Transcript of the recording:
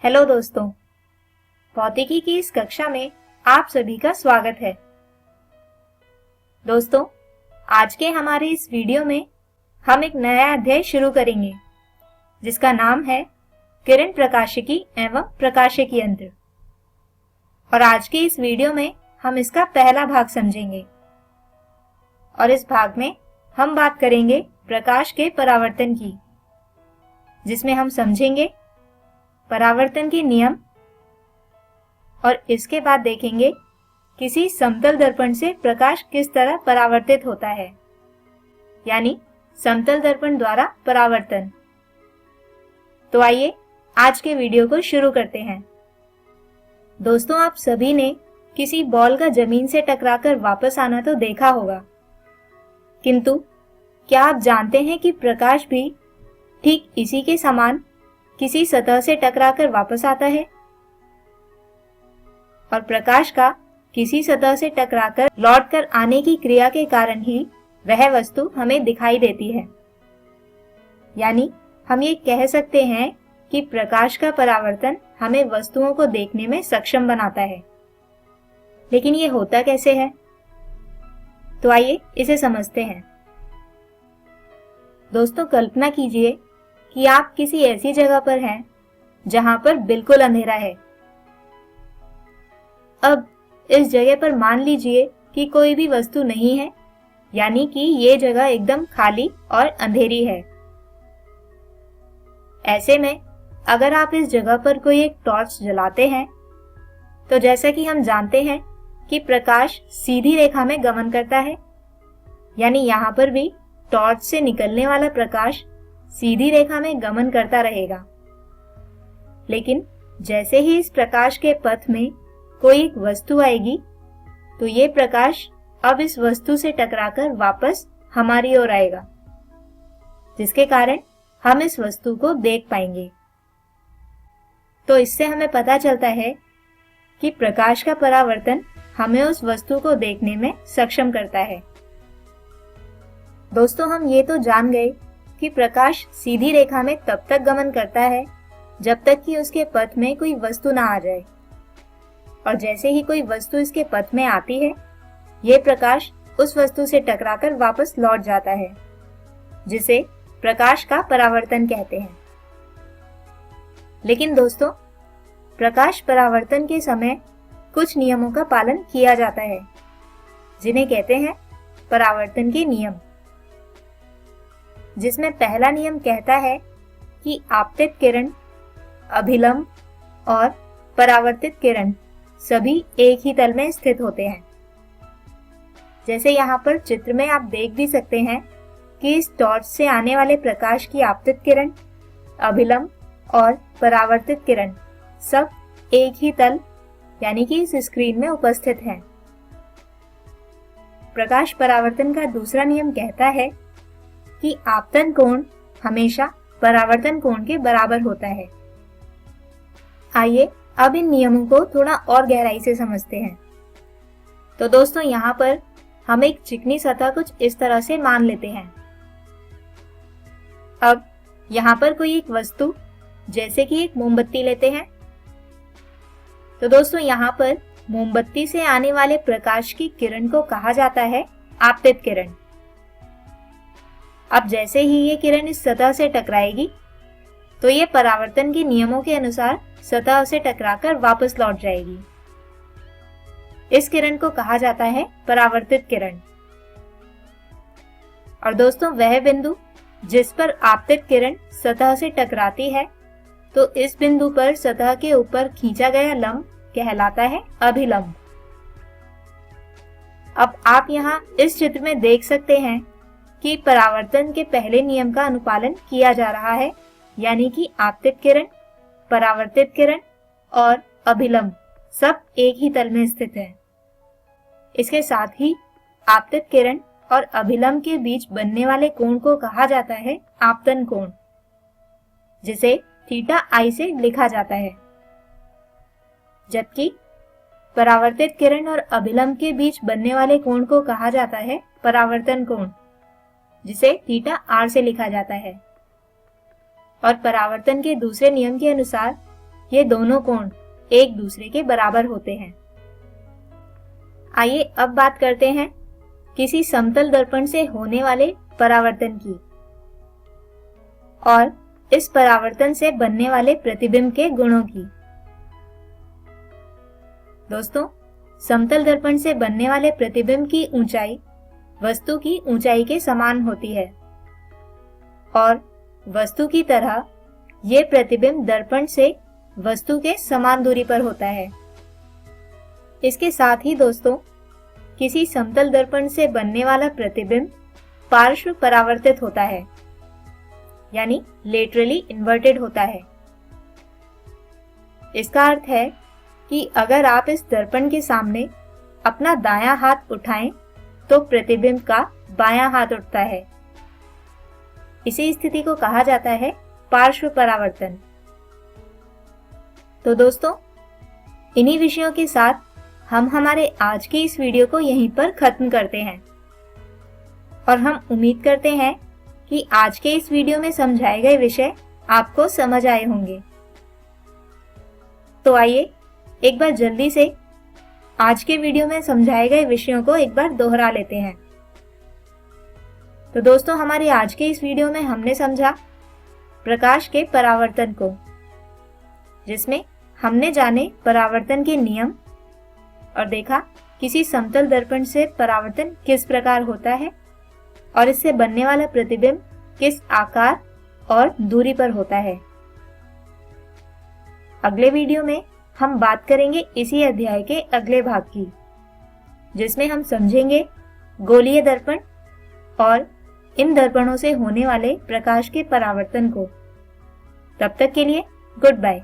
Hello दोस्तों, भौतिकी की इस कक्षा में आप सभी का स्वागत है। दोस्तों, आज के हमारे इस वीडियो में हम एक नया अध्याय शुरू करेंगे जिसका नाम है किरण प्रकाशिकी एवं प्रकाशिकी यंत्र। और आज के इस वीडियो में हम इसका पहला भाग समझेंगे और इस भाग में हम बात करेंगे प्रकाश के परावर्तन की, जिसमें हम समझेंगे परावर्तन के नियम और इसके बाद देखेंगे किसी समतल दर्पण से प्रकाश किस तरह परावर्तित होता है, यानी समतल दर्पण द्वारा परावर्तन। तो आइए आज के वीडियो को शुरू करते हैं। दोस्तों, आप सभी ने किसी बॉल का जमीन से टकराकर वापस आना तो देखा होगा, किंतु क्या आप जानते हैं कि प्रकाश भी ठीक इसी के समान किसी सतह से टकराकर वापस आता है और प्रकाश का किसी सतह से टकराकर लौटकर आने की क्रिया के कारण ही वह वस्तु हमें दिखाई देती है। यानी हम ये कह सकते हैं कि प्रकाश का परावर्तन हमें वस्तुओं को देखने में सक्षम बनाता है। लेकिन ये होता कैसे है? तो आइए इसे समझते हैं। दोस्तों, कल्पना कीजिए कि आप किसी ऐसी जगह पर हैं जहां पर बिल्कुल अंधेरा है। अब इस जगह पर मान लीजिए कि कोई भी वस्तु नहीं है, यानी कि ये जगह एकदम खाली और अंधेरी है। ऐसे में अगर आप इस जगह पर कोई एक टॉर्च जलाते हैं तो जैसा कि हम जानते हैं कि प्रकाश सीधी रेखा में गमन करता है, यानी यहाँ पर भी टॉर्च से निकलने वाला प्रकाश सीधी रेखा में गमन करता रहेगा। लेकिन जैसे ही इस प्रकाश के पथ में कोई एक वस्तु आएगी तो ये प्रकाश अब इस वस्तु से टकराकर वापस हमारी ओर आएगा, जिसके कारण हम इस वस्तु को देख पाएंगे। तो इससे हमें पता चलता है कि प्रकाश का परावर्तन हमें उस वस्तु को देखने में सक्षम करता है। दोस्तों, हम ये तो जान गए कि प्रकाश सीधी रेखा में तब तक गमन करता है जब तक कि उसके पथ में कोई वस्तु ना आ जाए, और जैसे ही कोई वस्तु इसके पथ में आती है, यह प्रकाश उस वस्तु से टकराकर वापस लौट जाता है, जिसे प्रकाश का परावर्तन कहते हैं। लेकिन दोस्तों, प्रकाश परावर्तन के समय कुछ नियमों का पालन किया जाता है, जिन्हें कहते हैं परावर्तन के नियम, जिसमें पहला नियम कहता है कि आपतित किरण, अभिलंब और परावर्तित किरण सभी एक ही तल में स्थित होते हैं। जैसे यहाँ पर चित्र में आप देख भी सकते हैं कि इस टॉर्च से आने वाले प्रकाश की आपतित किरण, अभिलंब और परावर्तित किरण सब एक ही तल यानी कि इस स्क्रीन में उपस्थित हैं। प्रकाश परावर्तन का दूसरा नियम कहता है कि आपतन कोण हमेशा परावर्तन कोण के बराबर होता है। आइए अब इन नियमों को थोड़ा और गहराई से समझते हैं। तो दोस्तों, यहाँ पर हम एक चिकनी सतह कुछ इस तरह से मान लेते हैं। अब यहाँ पर कोई एक वस्तु जैसे कि एक मोमबत्ती लेते हैं। तो दोस्तों, यहाँ पर मोमबत्ती से आने वाले प्रकाश की किरण को कहा जाता है आपतित किरण। अब जैसे ही ये किरण इस सतह से टकराएगी तो ये परावर्तन के नियमों के अनुसार सतह से टकराकर वापस लौट जाएगी। इस किरण को कहा जाता है परावर्तित किरण। और दोस्तों, वह बिंदु जिस पर आपतित किरण सतह से टकराती है, तो इस बिंदु पर सतह के ऊपर खींचा गया लंब कहलाता है अभिलंब। अब आप यहाँ इस चित्र में देख सकते हैं कि परावर्तन के पहले नियम का अनुपालन किया जा रहा है, यानी कि आपतित किरण, परावर्तित किरण और अभिलंब सब एक ही तल में स्थित है। इसके साथ ही आपतित किरण और अभिलंब के बीच बनने वाले कोण को कहा जाता है आपतन कोण, जिसे थीटा आई से लिखा जाता है। जबकि परावर्तित किरण और अभिलंब के बीच बनने वाले कोण को कहा जाता है परावर्तन कोण, जिसे थीटा आर से लिखा जाता है। और परावर्तन के दूसरे नियम के अनुसार ये दोनों कोण एक दूसरे के बराबर होते हैं। आइए अब बात करते हैं किसी समतल दर्पण से होने वाले परावर्तन की और इस परावर्तन से बनने वाले प्रतिबिंब के गुणों की। दोस्तों, समतल दर्पण से बनने वाले प्रतिबिंब की ऊंचाई वस्तु की ऊंचाई के समान होती है और वस्तु की तरह ये प्रतिबिंब दर्पण से वस्तु के समान दूरी पर होता है। इसके साथ ही दोस्तों, किसी समतल दर्पण से बनने वाला प्रतिबिंब पार्श्व परावर्तित होता है, यानी लेटरली इन्वर्टेड होता है। इसका अर्थ है कि अगर आप इस दर्पण के सामने अपना दायां हाथ उठाएं तो प्रतिबिंब का बायां हाथ उठता है। इसी स्थिति को कहा जाता है पार्श्व परावर्तन। तो दोस्तों, इन्हीं विषयों के साथ हम हमारे आज के इस वीडियो को यहीं पर खत्म करते हैं और हम उम्मीद करते हैं कि आज के इस वीडियो में समझाए गए विषय आपको समझ आए होंगे। तो आइए एक बार जल्दी से आज के वीडियो में समझाए गए विषयों को एक बार दोहरा लेते हैं। तो दोस्तों, हमारे आज के इस वीडियो में हमने समझा प्रकाश के परावर्तन को, जिसमें हमने जाने परावर्तन के नियम और देखा किसी समतल दर्पण से परावर्तन किस प्रकार होता है और इससे बनने वाला प्रतिबिंब किस आकार और दूरी पर होता है। अगले वीडियो में हम बात करेंगे इसी अध्याय के अगले भाग की, जिसमें हम समझेंगे गोलीय दर्पण और इन दर्पणों से होने वाले प्रकाश के परावर्तन को। तब तक के लिए गुड बाय।